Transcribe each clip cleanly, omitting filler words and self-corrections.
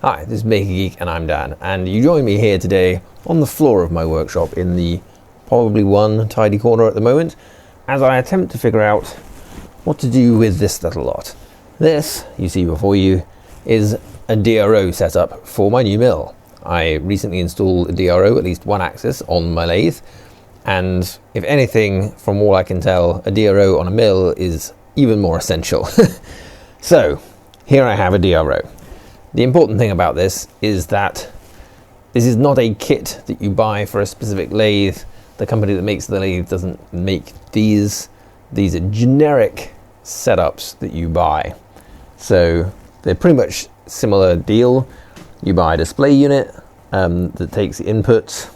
Hi, this is Maker Geek and I'm Dan, and you join me here today on the floor of my workshop in the probably one tidy corner at the moment as I attempt to figure out what to do with this little lot. This, you see before you, is a Dro setup for my new mill. I recently installed a Dro, at least one axis, on my lathe, and if anything, from all I can tell, a Dro on a mill is even more essential. So, here I have a Dro. The important thing about this is that this is not a kit that you buy for a specific lathe. The company that makes the lathe doesn't make these. These are generic setups that you buy. So they're pretty much similar deal. You buy a display unit that takes the inputs,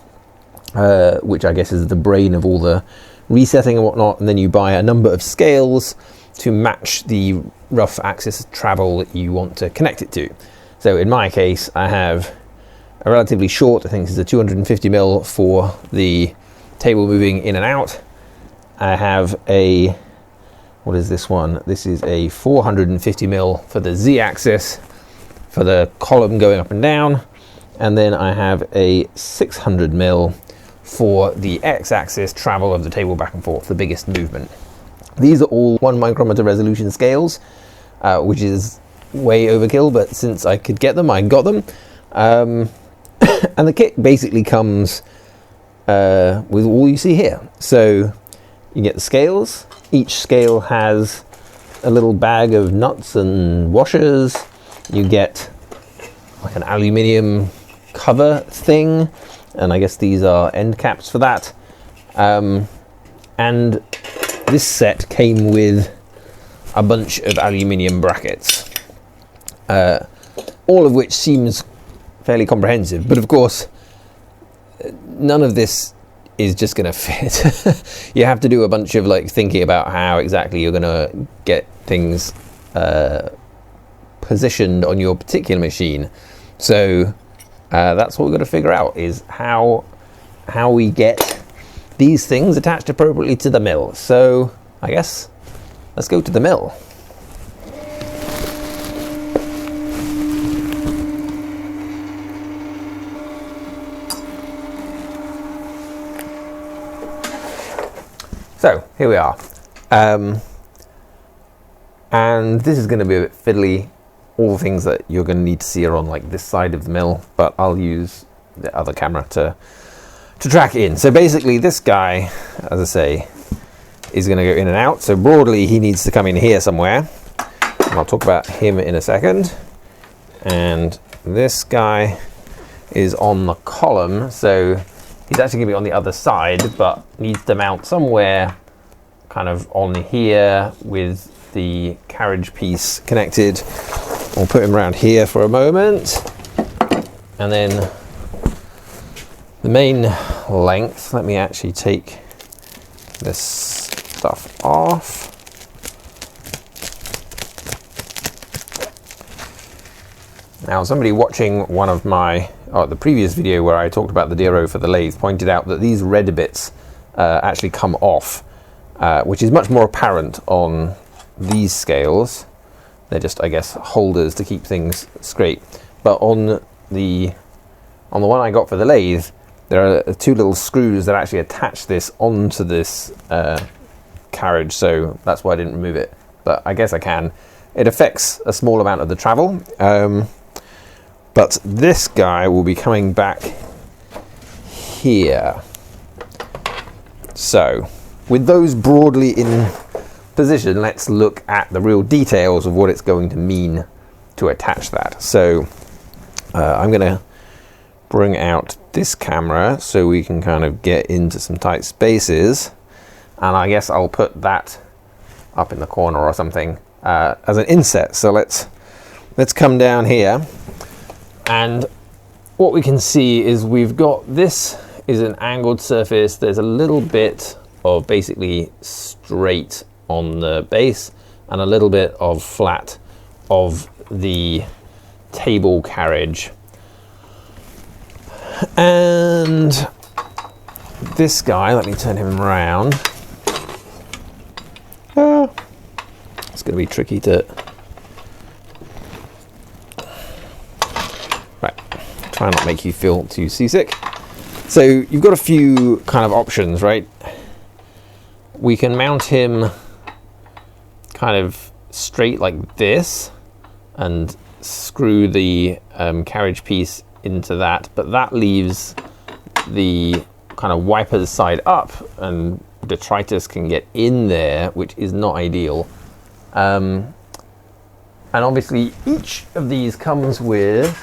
which I guess is the brain of all the resetting and whatnot, and then you buy a number of scales to match the rough axis of travel that you want to connect it to. So in my case, I have a relatively short, I think this is a 250 mil for the table moving in and out. I have a, what is this one? This is a 450 mil for the Z-axis, for the column going up and down. And then I have a 600 mil for the X-axis travel of the table back and forth, the biggest movement. These are all 1 micrometer resolution scales, which is way overkill, but since I could get them, I got them. And the kit basically comes with all you see here. So you get the scales. Each scale has a little bag of nuts and washers. You get like an aluminium cover thing, and I guess these are end caps for that. And this set came with a bunch of aluminium brackets. All of which seems fairly comprehensive, but of course none of this is just going to fit. You have to do a bunch of thinking about how exactly you're going to get things positioned on your particular machine. So that's what we're going to figure out, is how we get these things attached appropriately to the mill. So I guess let's go to the mill. So here we are, and this is going to be a bit fiddly. All the things that you're going to need to see are on this side of the mill, but I'll use the other camera to track in. So basically this guy, as I say, is going to go in and out. So broadly he needs to come in here somewhere, and I'll talk about him in a second. And this guy is on the column, so he's actually going to be on the other side, but needs to mount somewhere kind of on here with the carriage piece connected. We'll put him around here for a moment. And then the main length, let me actually take this stuff off. Now, somebody watching one of my, the previous video where I talked about the Dro for the lathe pointed out that these red bits actually come off, which is much more apparent on these scales. They're just, I guess, holders to keep things straight. But on the one I got for the lathe, there are 2 little screws that actually attach this onto this carriage, so that's why I didn't remove it. But I guess I can. It affects a small amount of the travel. But this guy will be coming back here. So, with those broadly in position, let's look at the real details of what it's going to mean to attach that. So, I'm going to bring out this camera so we can kind of get into some tight spaces. And I guess I'll put that up in the corner or something as an inset. So let's come down here. And what we can see is we've got, this is an angled surface. There's a little bit of basically straight on the base and a little bit of flat of the table carriage. And this guy, let me turn him around. It's going to be tricky to try not make you feel too seasick. So you've got a few kind of options, right? We can mount him kind of straight like this and screw the carriage piece into that, but that leaves the kind of wipers side up and detritus can get in there, which is not ideal. And obviously each of these comes with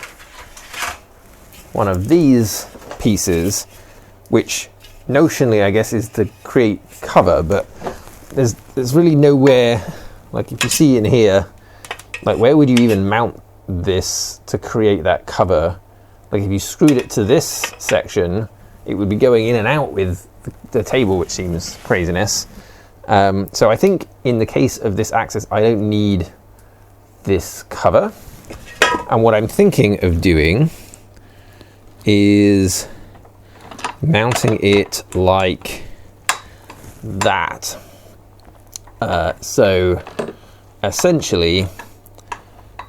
one of these pieces, which notionally I guess is to create cover, but there's really nowhere, like if you see in here, like where would you even mount this to create that cover? Like if you screwed it to this section, it would be going in and out with the table, which seems craziness. So I think in the case of this axis, I don't need this cover. And what I'm thinking of doing is mounting it like that. So essentially,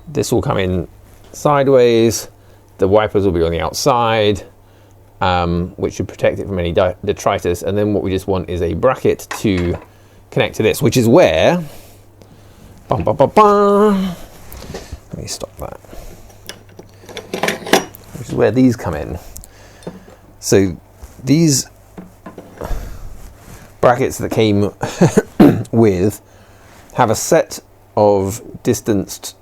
this will come in sideways, the wipers will be on the outside, which should protect it from any detritus, and then what we just want is a bracket to connect to this, which is where, let me stop that, which is where these come in. So these brackets that came with have a set of distanced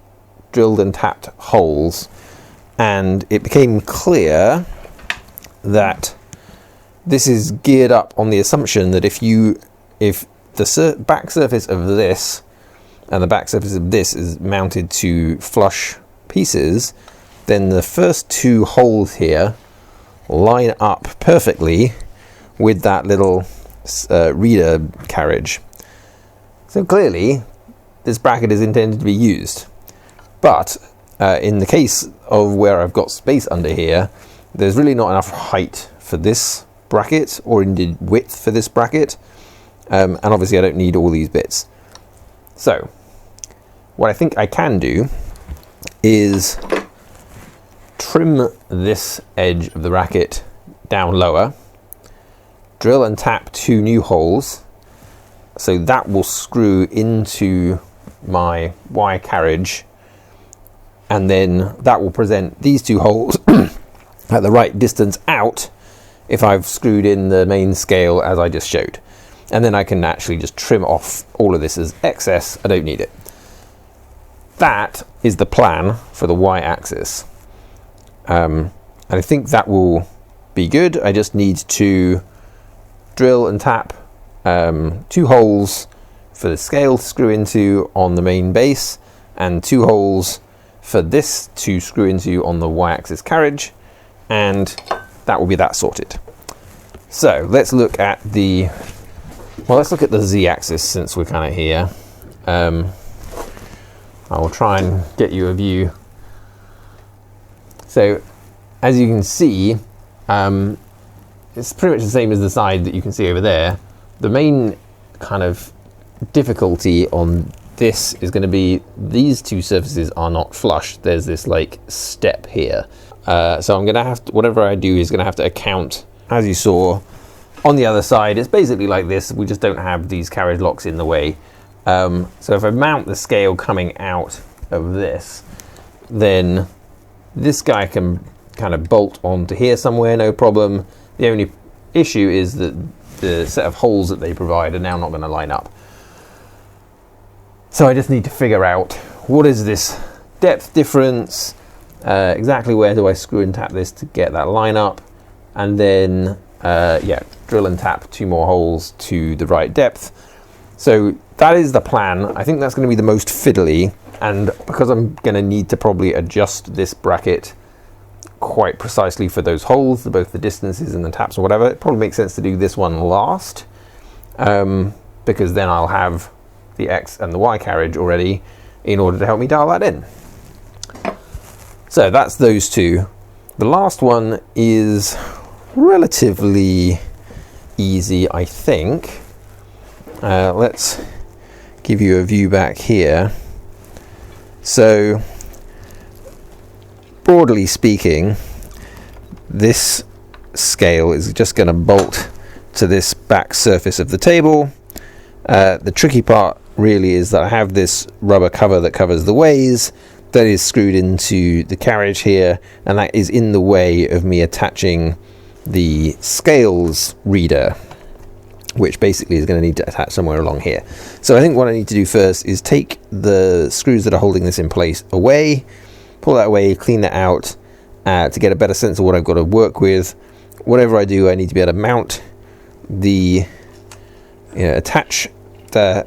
drilled and tapped holes, and it became clear that this is geared up on the assumption that if the back surface of this and the back surface of this is mounted to flush pieces, then the first two holes here line up perfectly with that little reader carriage. So clearly this bracket is intended to be used, but in the case of where I've got space under here, there's really not enough height for this bracket, or indeed width for this bracket, and obviously I don't need all these bits. So what I think I can do is trim this edge of the bracket down lower, drill and tap two new holes, so that will screw into my Y carriage, and then that will present these two holes at the right distance out if I've screwed in the main scale as I just showed. And then I can actually just trim off all of this as excess. I don't need it. That is the plan for the Y axis. And I think that will be good. I just need to drill and tap two holes for the scale to screw into on the main base, and two holes for this to screw into on the Y-axis carriage, and that will be that sorted. So let's look at the Z-axis since we're kind of here. I will try and get you a view. So as you can see, it's pretty much the same as the side that you can see over there. The main kind of difficulty on this is going to be these two surfaces are not flush. There's this like step here. So I'm going to have to, whatever I do is going to have to account, as you saw on the other side, it's basically like this. We just don't have these carriage locks in the way. So if I mount the scale coming out of this, then this guy can kind of bolt onto here somewhere, no problem. The only issue is that the set of holes that they provide are now not going to line up. So I just need to figure out what is this depth difference, exactly where do I screw and tap this to get that line up, and then drill and tap two more holes to the right depth. So that is the plan. I think that's going to be the most fiddly, and because I'm going to need to probably adjust this bracket quite precisely for those holes, both the distances and the taps or whatever, it probably makes sense to do this one last, because then I'll have the X and the Y carriage already in order to help me dial that in. So that's those two. The last one is relatively easy, I think. Let's give you a view back here. So broadly speaking, this scale is just going to bolt to this back surface of the table. The tricky part really is that I have this rubber cover that covers the ways that is screwed into the carriage here, and that is in the way of me attaching the scales reader, which basically is going to need to attach somewhere along here. So I think what I need to do first is take the screws that are holding this in place away, pull that away, clean that out to get a better sense of what I've got to work with. Whatever I do, I need to be able to mount the, attach the,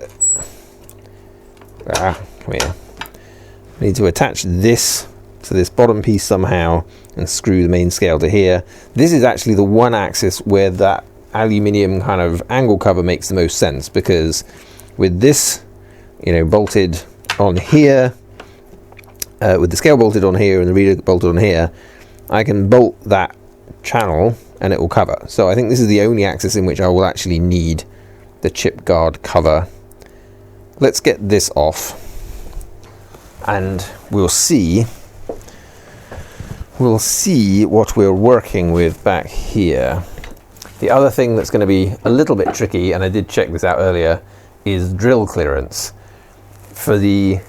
come here. I need to attach this to this bottom piece somehow and screw the main scale to here. This is actually the one axis where that aluminium kind of angle cover makes the most sense, because with this, bolted on here, with the scale bolted on here and the reader bolted on here, I can bolt that channel and it will cover. So I think this is the only axis in which I will actually need the chip guard cover. Let's get this off and we'll see what we're working with back here. The other thing that's going to be a little bit tricky, and I did check this out earlier, is drill clearance. For the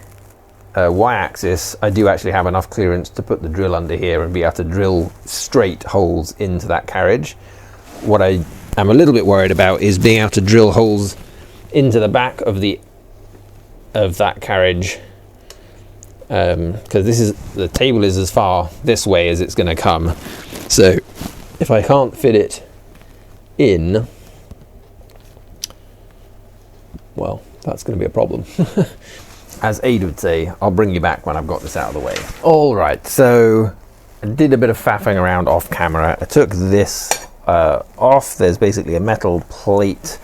y-axis, I do actually have enough clearance to put the drill under here and be able to drill straight holes into that carriage. What I am a little bit worried about is being able to drill holes into the back of that carriage, because the table is as far this way as it's going to come. So if I can't fit it in, well, that's going to be a problem. As Aid would say, I'll bring you back when I've got this out of the way. All right, so I did a bit of faffing around off camera. I took this off. There's basically a metal plate,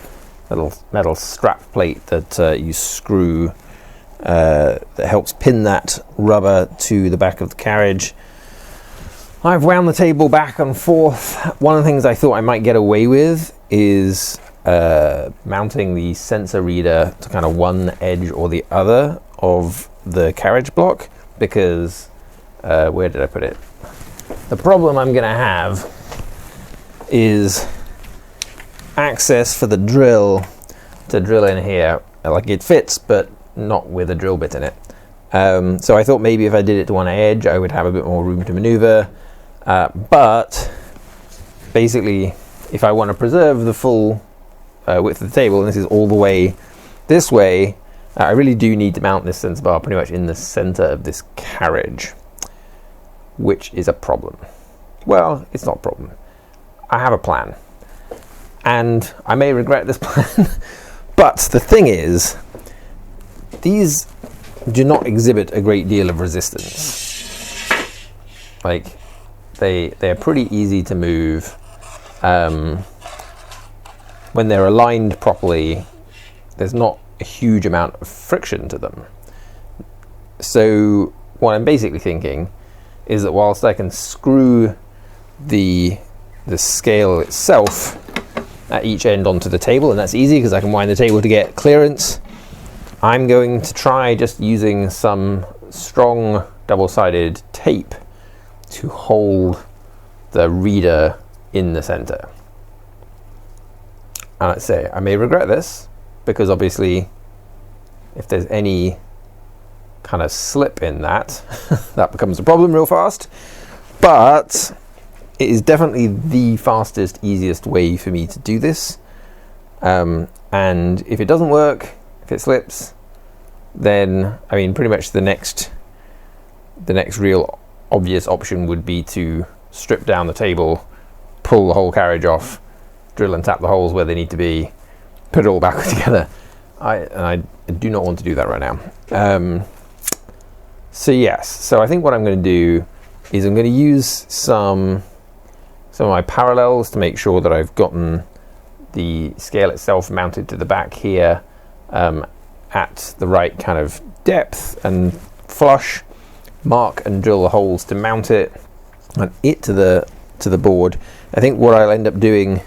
little metal strap plate that you screw that helps pin that rubber to the back of the carriage. I've wound the table back and forth. One of the things I thought I might get away with is mounting the sensor reader to kind of one edge or the other of the carriage block, because where did I put it? The problem I'm going to have is access for the drill to drill in here. Like, it fits, but not with a drill bit in it. So I thought maybe if I did it to one edge, I would have a bit more room to maneuver. But basically, if I want to preserve the full width of the table, and this is all the way this way, I really do need to mount this sensor bar pretty much in the center of this carriage, which is a problem. Well, it's not a problem. I have a plan, and I may regret this plan, but the thing is, these do not exhibit a great deal of resistance. Like, they're pretty easy to move. When they're aligned properly, there's not a huge amount of friction to them. So what I'm basically thinking is that whilst I can screw the scale itself at each end onto the table, and that's easy because I can wind the table to get clearance, I'm going to try just using some strong double-sided tape to hold the reader in the center. And I'd say I may regret this, because obviously if there's any kind of slip in that, that becomes a problem real fast. But it is definitely the fastest, easiest way for me to do this. And if it doesn't work, if it slips, then I mean pretty much the next real obvious option would be to strip down the table, pull the whole carriage off, drill and tap the holes where they need to be, put it all back together. I do not want to do that right now. So yes, so I think what I'm going to do is I'm going to use some of my parallels to make sure that I've gotten the scale itself mounted to the back here at the right kind of depth and flush, mark and drill the holes to mount it and it to the board. I think what I'll end up doing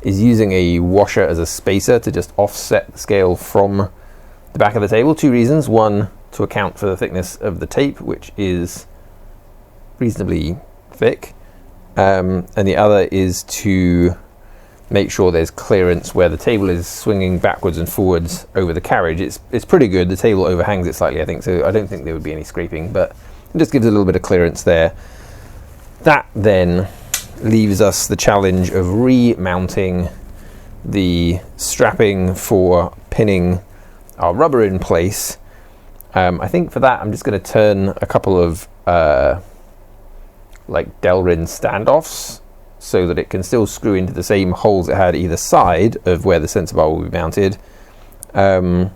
is using a washer as a spacer to just offset the scale from the back of the table. Two reasons. One, to account for the thickness of the tape, which is reasonably thick, and the other is to make sure there's clearance where the table is swinging backwards and forwards over the carriage. It's pretty good. The table overhangs it slightly, I think, so I don't think there would be any scraping, but it just gives a little bit of clearance there. That then leaves us the challenge of remounting the strapping for pinning our rubber in place. I think for that I'm just going to turn a couple of like Delrin standoffs so that it can still screw into the same holes it had either side of where the sensor bar will be mounted. And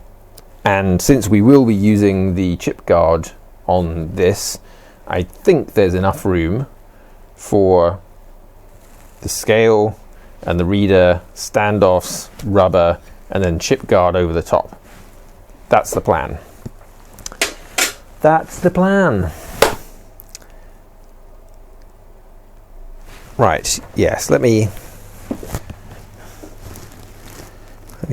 since we will be using the chip guard on this, I think there's enough room for the scale and the reader, standoffs, rubber, and then chip guard over the top. That's the plan. That's the plan. Right, yes, let me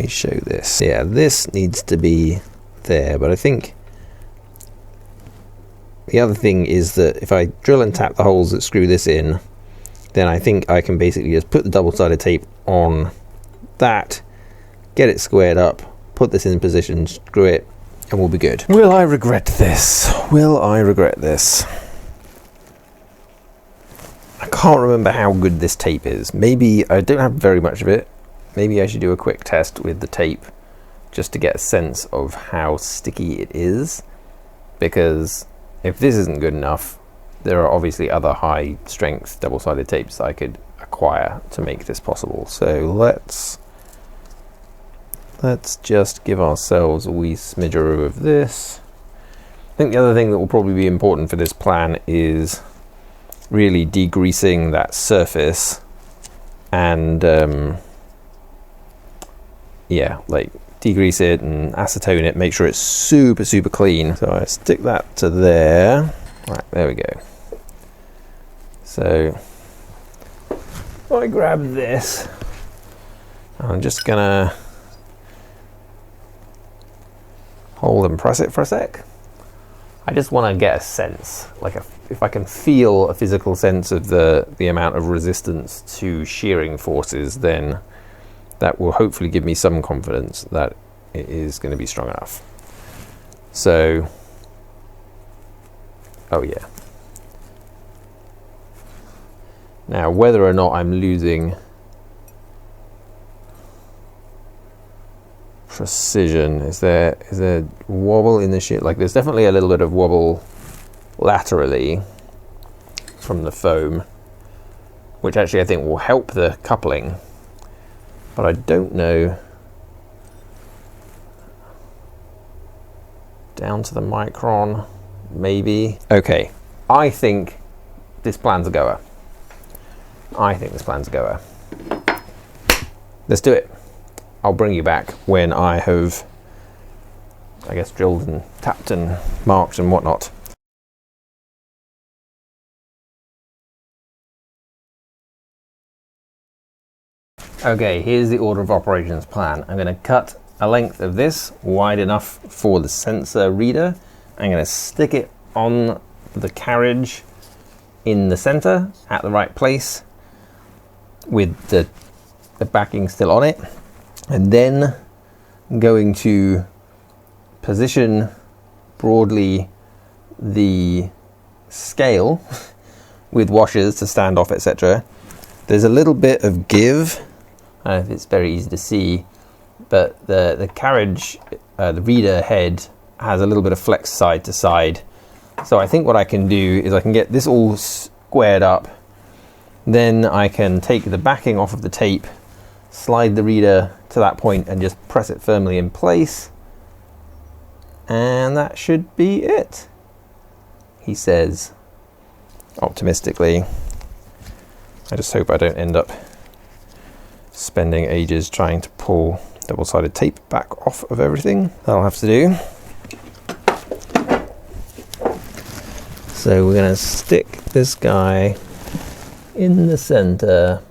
show this. Yeah, this needs to be there, but I think the other thing is that if I drill and tap the holes that screw this in, then I think I can basically just put the double-sided tape on that, get it squared up, put this in position, screw it, and we'll be good. Will I regret this? Will I regret this? I can't remember how good this tape is. Maybe I don't have very much of it. Maybe I should do a quick test with the tape just to get a sense of how sticky it is, because if this isn't good enough, there are obviously other high strength double-sided tapes I could acquire to make this possible. So let's just give ourselves a wee smidger of this. I think the other thing that will probably be important for this plan is really degreasing that surface and yeah, like degrease it and acetone it, make sure it's super clean. So I stick that to there. Right, there we go. So if I grab this, I'm just gonna hold and press it for a sec. I just want to get a sense, like if I can feel a physical sense of the amount of resistance to shearing forces, then that will hopefully give me some confidence that it is going to be strong enough. So, oh yeah. Now, whether or not I'm losing precision, is there wobble in the shear? Like, there's definitely a little bit of wobble laterally from the foam, which actually I think will help the coupling, but I don't know down to the micron, maybe. Okay, I think this plan's a goer. Let's do it. I'll bring you back when I have, I guess, drilled and tapped and marked and whatnot. Okay, here's the order of operations plan. I'm going to cut a length of this wide enough for the sensor reader. I'm going to stick it on the carriage in the center at the right place with the backing still on it. And then I'm going to position broadly the scale with washers to stand off, etc. There's a little bit of give. I don't know if it's very easy to see, but the carriage, the reader head has a little bit of flex side to side. So I think what I can do is I can get this all squared up. Then I can take the backing off of the tape, slide the reader to that point and just press it firmly in place. And that should be it, he says, optimistically. I just hope I don't end up spending ages trying to pull double-sided tape back off of everything. That'll have to do. So we're going to stick this guy in the center,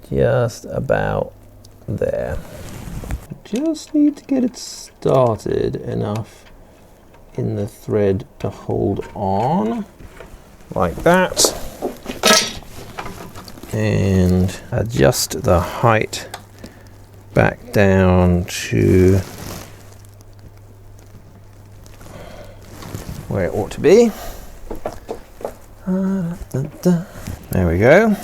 just about there. Just need to get it started enough in the thread to hold on. like that, and adjust the height back down to where it ought to be. There we go.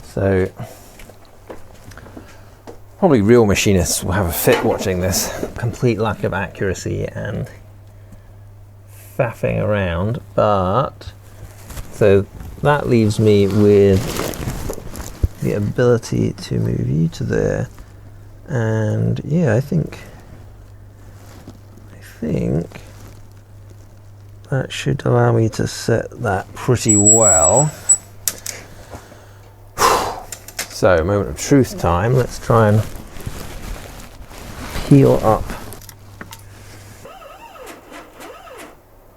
So probably real machinists will have a fit watching this complete lack of accuracy and faffing around, but so that leaves me with the ability to move you to there, and yeah, I think that should allow me to set that pretty well. So, moment of truth time. Let's try and peel up.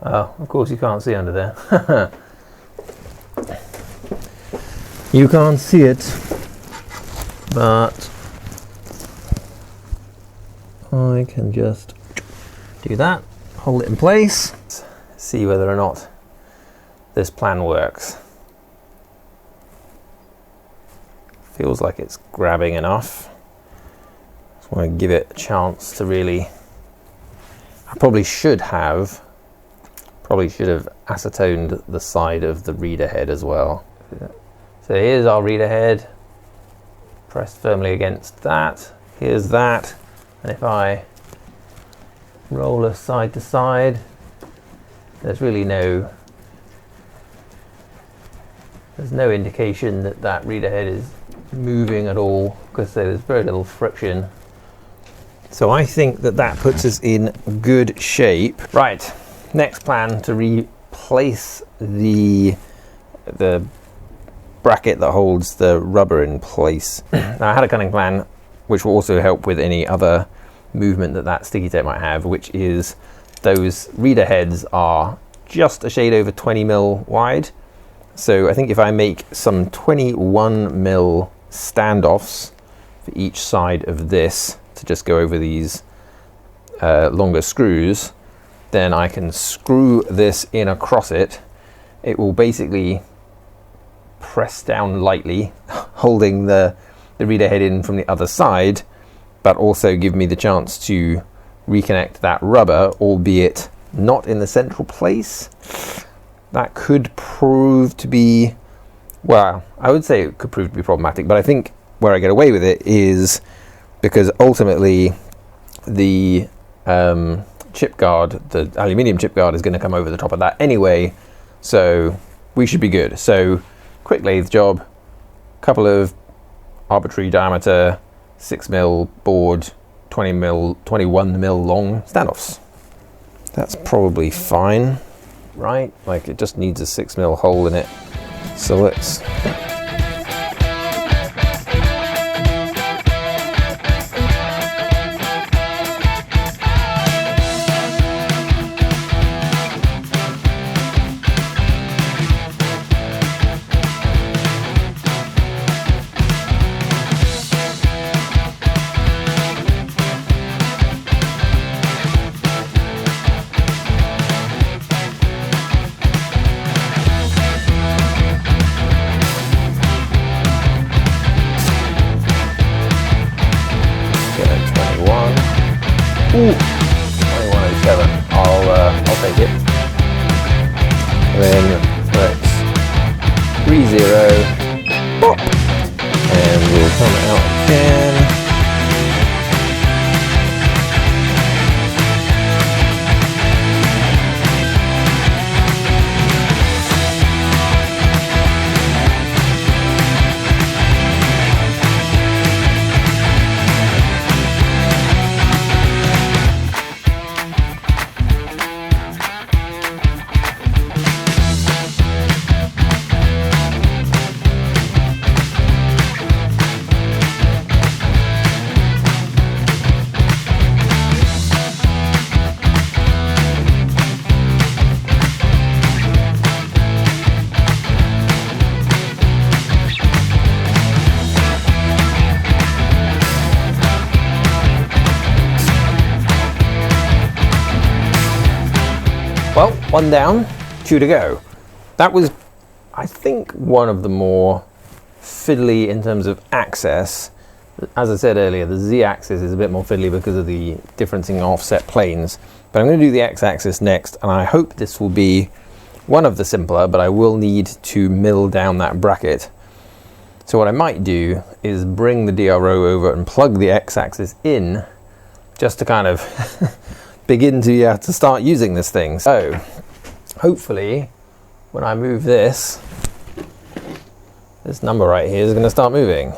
Oh, of course you can't see under there. You can't see it, but I can just do that, hold it in place, see whether or not this plan works. Feels like it's grabbing enough. Just want to give it a chance to really. I probably should have acetoned the side of the reader head as well. So here's our reader head, pressed firmly against that. Here's that, and if I roll us side to side, there's really no indication that that reader head is moving at all, because there's very little friction. So I think that puts us in good shape. Right, next plan to replace the bracket that holds the rubber in place. Now I had a cunning plan which will also help with any other movement that sticky tape might have, which is those reader heads are just a shade over 20 mil wide. So I think if I make some 21 mil standoffs for each side of this to just go over these longer screws, then I can screw this in across it. It will basically press down lightly, holding the reader head in from the other side, but also give me the chance to reconnect that rubber, albeit not in the central place. That could prove to be, well, I would say it could prove to be problematic, but I think where I get away with it is because ultimately the chip guard, the aluminium chip guard, is going to come over the top of that anyway, so we should be good. So quick lathe job, couple of arbitrary diameter 6mm board, 21 mil long standoffs. That's probably fine, right? Like, it just needs a 6mm hole in it. So let's Ooh, 2107. I'll take it. And then let's 3-0, pop, and we'll come out again. Well, one down, 2 to go. that was, I think, one of the more fiddly in terms of access. As I said earlier, the Z-axis is a bit more fiddly because of the difference in offset planes. But I'm going to do the X-axis next, and I hope this will be one of the simpler, but I will need to mill down that bracket. So what I might do is bring the DRO over and plug the X-axis in, just to kind of begin to start using this thing. So hopefully when I move this number right here is going to start moving.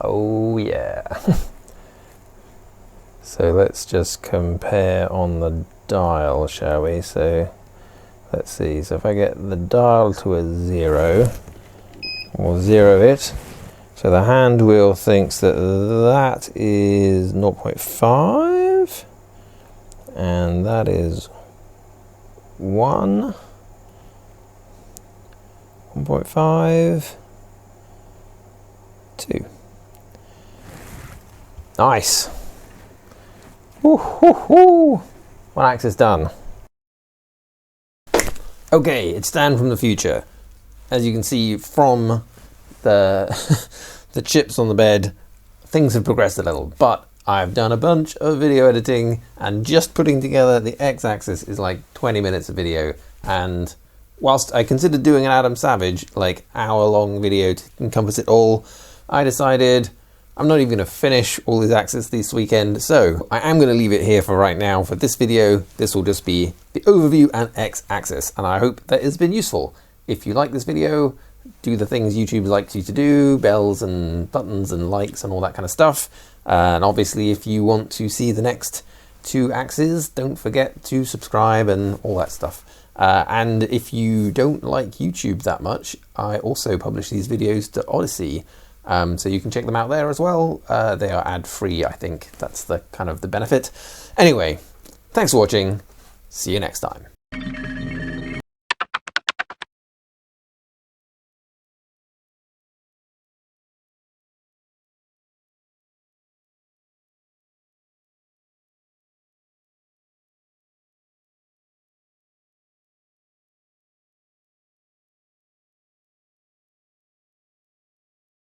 Oh yeah. So let's just compare on the dial, shall we? So let's see, so if I get the dial to a 0, we'll 0 it. So the hand wheel thinks that that is 0.5, and that is 1, 1.5, 2. Nice. Woo, woo, woo. One axis done. Okay, it's Dan from the future. As you can see from the the chips on the bed, things have progressed a little, but I've done a bunch of video editing, and just putting together the X-axis is like 20 minutes of video. And whilst I considered doing an Adam Savage like hour-long video to encompass it all, I decided I'm not even going to finish all these axes this weekend, so I am going to leave it here for right now. For this video, this will just be the overview and X-axis, and I hope that has been useful. If you like this video, do the things YouTube likes you to do, bells and buttons and likes and all that kind of stuff. And obviously, if you want to see the next 2 axes, don't forget to subscribe and all that stuff. And if you don't like YouTube that much, I also publish these videos to Odyssey, so you can check them out there as well. They are ad-free, I think. That's the kind of the benefit. Anyway, thanks for watching. See you next time.